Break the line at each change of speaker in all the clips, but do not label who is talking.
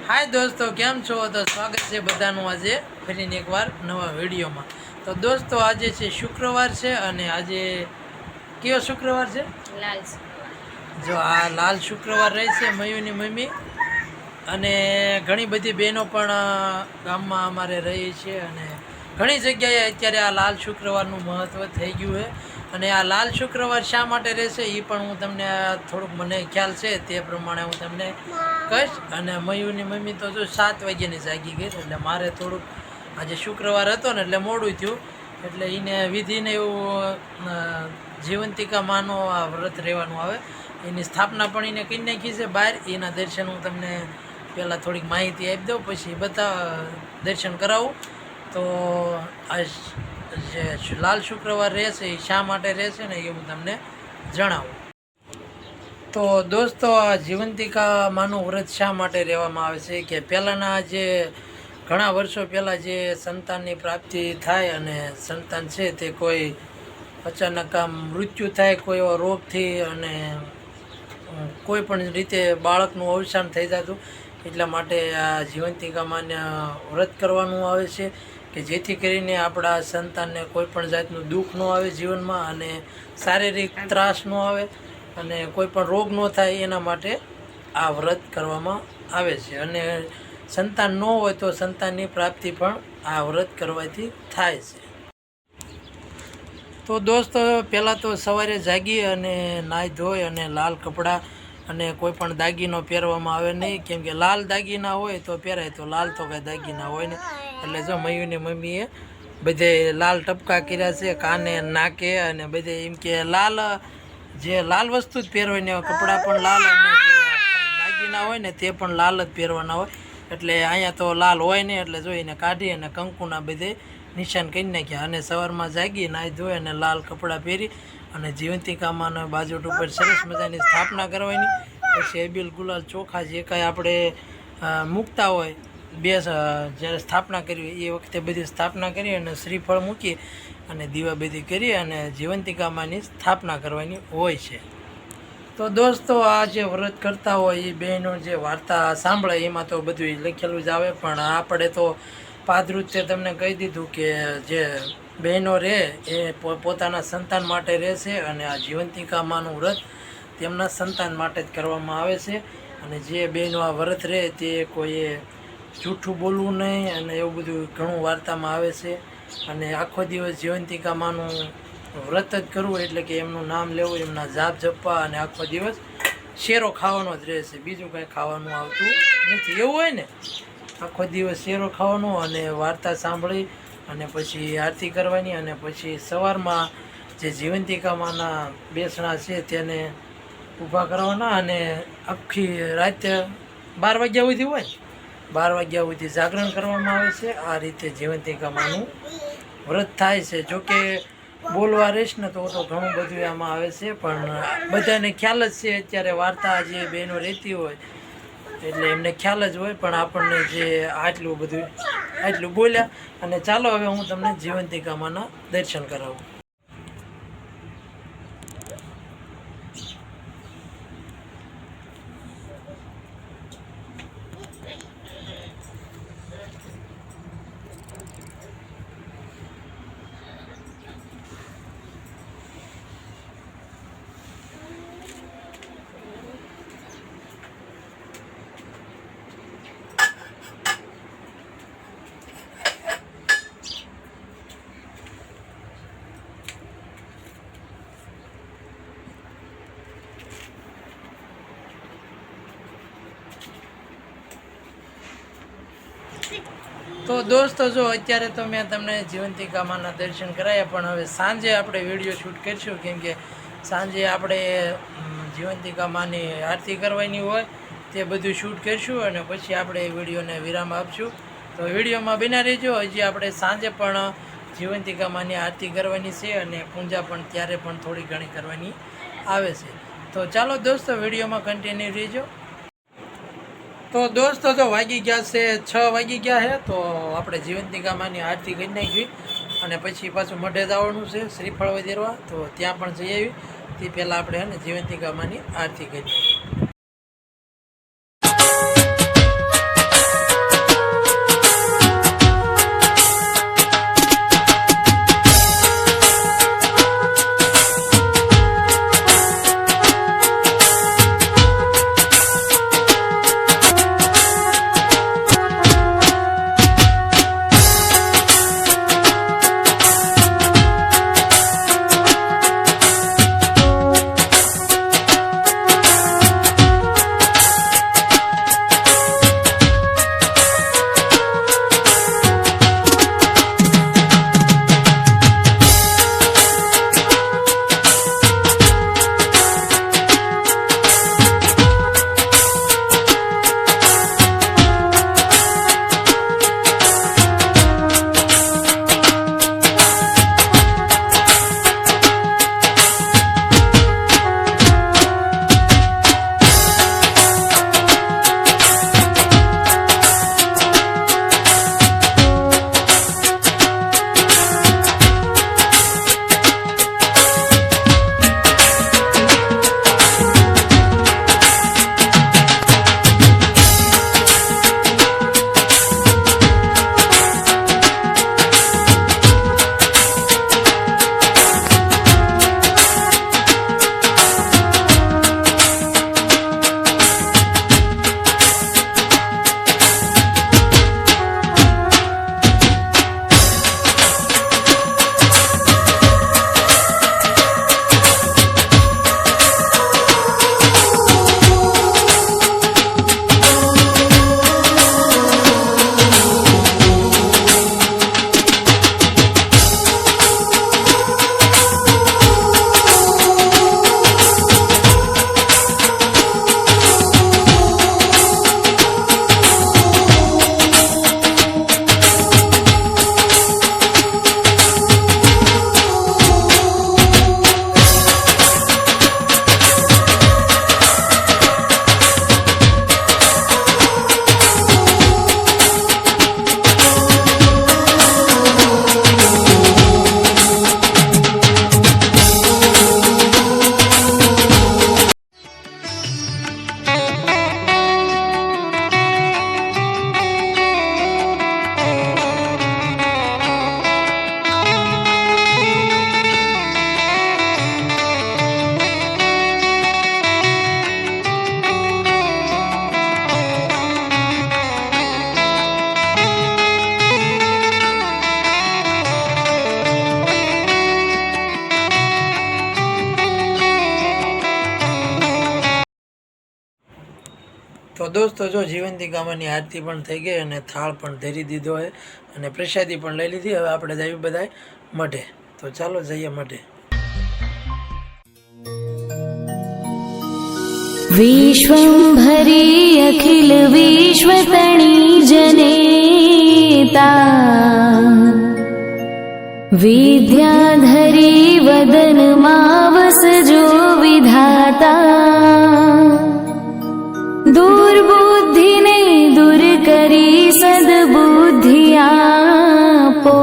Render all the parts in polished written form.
हाय दोस्तों केम छो। तो स्वागत है बधानु आज फरीने एक बार नवा विडियो में। तो दोस्तों आज है शुक्रवार है अने आज क्यों शुक्रवार है?
लाल शुक्रवार।
जो आ लाल शुक्रवार रहे छे मयूनी मम्मी अने घणी बधी बहनों पण गाममां अमारे रही छे अने घणी जग्याए अत्यारे आ लाल शुक्रवारनुं महत्व थई गयुं है। अने आ लाल शुक्रवार शा माटे रहेशे ई पण हूँ तमने थोड़ुंक मने ख्याल छे ते प्रमाणे हूँ तमने कहीश। अने मयूनी मम्मी तो जो 7 वाग्यानी जागी गई એટલે મારે થોડુંક આજે શુક્રવાર હતો ને એટલે મોડું થયું એટલે એને વિધિને એવું જીવંતિકા માનો આ વ્રત રહેવાનું આવે એની સ્થાપના પણ એને કરી નાખી છે બહાર। એના દર્શન હું તમને પહેલાં થોડીક માહિતી આપી દઉં પછી દર્શન કરાવું। તો આ જે લાલ શુક્રવાર રહેશે એ શા માટે રહેશે ને એ હું તમને જણાવું। तो दोस्तों आ जीवंतिका मानु व्रत शा माटे रहेवामां आवे छे के पहेलाना जे घणा वर्षो पहेला जे संताननी प्राप्ति थाय अने संतान छे ते कोई अचानक आम मृत्यु थाय कोई एवा रोगथी अने कोई पण रीते बाळकनुं अवसान थई जातुं એટલા માટે આ જીવંતિકા માને વ્રત કરવાનું આવે છે કે જેથી કરીને આપણા સંતાનને કોઈ પણ જાતનું દુઃખ ન આવે જીવનમાં અને શારીરિક ત્રાસ ન આવે અને કોઈ પણ રોગ ન થાય એના માટે આ વ્રત કરવામાં આવે છે। અને સંતાન ન હોય તો સંતાનની પ્રાપ્તિ પણ આ વ્રત કરવાથી થાય છે। તો દોસ્તો પહેલાં તો સવારે જાગી અને નાહી ધોઈ અને લાલ કપડાં અને કોઈ પણ દાગીનો પહેરવામાં આવે નહીં કેમ કે લાલ દાગીના હોય તો પહેરાય તો લાલ તો કાંઈ દાગીના હોય ને એટલે જો મયુની મમ્મીએ બધે લાલ ટપકા કર્યા છે કાને નાકે અને બધે એમ કે લાલ જે લાલ વસ્તુ જ પહેરવાની હોય કપડાં પણ લાલ અને જે દાગીના હોય ને તે પણ લાલ જ પહેરવાના હોય એટલે અહીંયા તો લાલ હોય નહીં એટલે જોઈને કાઢી અને કંકુના બધે નિશાન કરી નાખ્યા અને સવારમાં જાગી નાહી ધોઈ અને લાલ કપડાં પહેરી અને જીવંતિકામાં બાજોટ ઉપર સરસ મજાની સ્થાપના કરવાની। પછી એબિલ ગુલાલ ચોખા જે કાંઈ આપણે મૂકતા હોય જ્યારે સ્થાપના કરવી એ વખતે બધી સ્થાપના કરી અને શ્રીફળ મૂકી અને દીવાબત્તી કરી અને જીવંતિકામાંની સ્થાપના કરવાની હોય છે। તો દોસ્તો આ જે વ્રત કરતા હોય એ બહેનો જે વાર્તા સાંભળે એમાં તો બધું લખેલું જ આવે પણ આપણે તો પાદરૂતે તમને કહી દીધું કે જે બહેનો રહે એ પોતાના સંતાન માટે રહેશે અને આ જીવંતિકા માનું વ્રત તેમના સંતાન માટે જ કરવામાં આવે છે। અને જે બહેનો આ વ્રત રહે તે કોઈએ જૂઠું બોલવું નહીં અને એવું બધું ઘણું વાર્તામાં આવે છે। અને આખો દિવસ જીવંતિકા માનું વ્રત જ કરવું એટલે કે એમનું નામ લેવું એમના જાપ જપવા અને આખો દિવસ શેરો ખાવાનો જ રહેશે બીજું કંઈ ખાવાનું આવતું નથી। એવું હોય ને આખો દિવસ શેરો ખાવાનો અને વાર્તા સાંભળી અને પછી આરતી કરવાની અને પછી સવારમાં જે જીવંતિકામાંના બેસણા છે તેને ઊભા કરવાના અને આખી રાતે 12 વાગ્યા સુધી હોય 12 વાગ્યા સુધી જાગરણ કરવામાં આવે છે। આ રીતે જીવંતિકામાંનું વ્રત થાય છે। જોકે બોલવા રહીશ ને તો ઘણું બધું આમાં આવે છે પણ બધાને ખ્યાલ જ છે અત્યારે વાર્તા જે બહેનો રહેતી હોય એટલે એમને ખ્યાલ જ હોય પણ આપણને જે આટલું બોલ્યા અને ચાલો હવે હું તમને જીવંતિકામાંના દર્શન કરાવું। તો દોસ્તો જો અત્યારે તો મેં તમને જીવંતિકામાંના દર્શન કરાયા પણ હવે સાંજે આપણે વિડીયો શૂટ કરીશું કેમ કે સાંજે આપણે જીવંતિકામાંની આરતી કરવાની હોય તે બધું શૂટ કરીશું અને પછી આપણે વિડીયોને વિરામ આપશું। તો વિડીયોમાં બન્યા રહેજો। હજી આપણે સાંજે પણ જીવંતિકામાંની આરતી કરવાની છે અને પૂજા પણ ત્યારે પણ થોડી ઘણી કરવાની આવે છે। તો ચાલો દોસ્તો વિડીયોમાં કન્ટિન્યુ રહેજો। तो दोस्तों जो वागी गया से 6 वागी गया है तो આપણે જીવંતિકામાંની આરતી કરી નાખી અને પછી પાછું મઢે જવાનું છે શ્રીફળ વધેરવા તો ત્યાં પણ જઈ આવી તે પહેલાં આપણે હે ને જીવંતિકામાંની આરતી કરી। દોસ્તો જો જીવંતિકામાની આરતી પણ થઈ ગઈ અને થાળ પણ ધરી દીધો હોય અને પ્રસાદી પણ લઈ લીધી. હવે આપણે જઈએ બધાય મઢે. તો ચાલો જઈએ મઢે.
विश्वम्भरी अखिल विश्वतणी जनेता विद्याधरी वदन मावसजो विधाता दुर्बुद्धिने दूर करी सद्बुद्धि आपो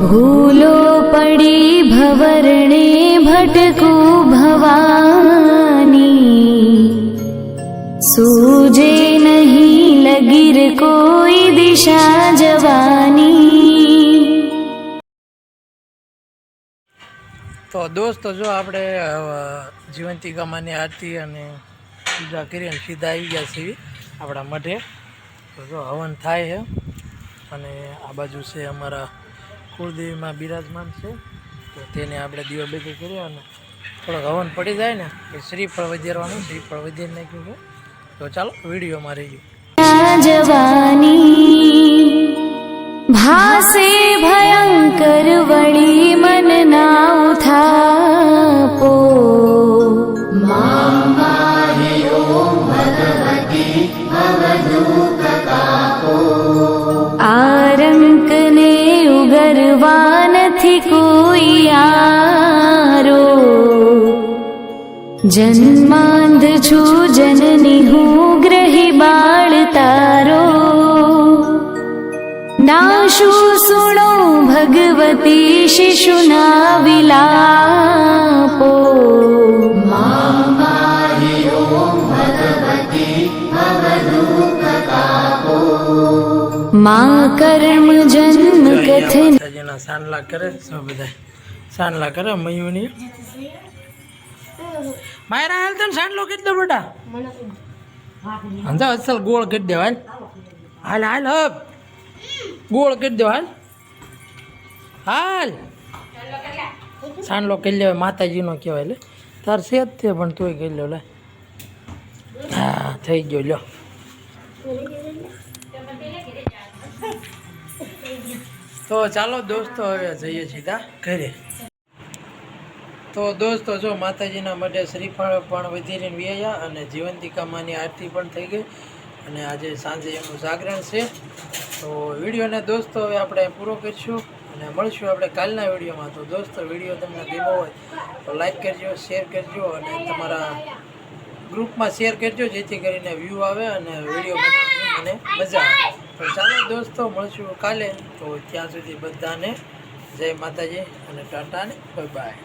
भूलो पड़ी भवरणे भटको भवानी सूझे नहीं लगिर कोई दिशा जवानी.
તો દોસ્તો જો આપણે જીવંતિકામાની આરતી અને પૂજા કરીને સીધા આવી ગયા છીએ આપણા મઢે. તો જો હવન થાય છે અને આ બાજુ છે અમારા કુળદેવીમાં બિરાજમાન છે. તો તેને આપણે દીવાબત્તી કરીએ અને થોડોક હવન પડી જાય ને કે શ્રીફળ વધેરવાનું, શ્રીફળ વધેરી નાખ્યું છે. તો ચાલો વિડીયોમાં રહીએ.
जवानी भासे भयंकर वड़ी मन ना उथापो आरंक ने उगरवा નથી કોઈ આરો જન્માંધ છું જનની હું ગ્રહી બાળ તારો નાશુ સુણો ભગવતી શિશુના વિલાપો માં કર્મ જન્મ કથન
જેના સાંડલા કરે સૌ બધા સાંડલા કરે મયુની માયરા હાલ તને સાંડલો કેટલો બેટા અંજા અસલ ગોળ કરી દેવાય હાલ હાલ હબ ગોળ કરી દેવાય હાલ સાંડલો કરી લેવાય માતાજીનો કહેવાય લે તાર છે જ તે પણ તોય કરી લો લે હા થઈ ગયો લ્યો. તો ચાલો દોસ્તો હવે જઈએ સીધા ઘરે. તો દોસ્તો જો માતાજીના મઢે શ્રીફળ પણ વધીને વ્યાયા અને જીવંતિકામાની આરતી પણ થઈ ગઈ અને આજે સાંજે એમનું જાગરણ છે. તો વિડીયોને દોસ્તો હવે આપણે પૂરો કરીશું અને મળશું આપણે કાલના વિડીયોમાં. તો દોસ્તો વિડીયો તમને ગમ્યો હોય તો લાઈક કરજો, શેર કરજો અને તમારા ગ્રુપમાં શેર કરજો જેથી કરીને વ્યૂ આવે અને વિડીયો બનાવવાની મને મજા આવે. તો ચાલો દોસ્તો મળશું કાલે. તો ત્યાં સુધી બધાને જય માતાજી અને ટાટા ને બાય બાય.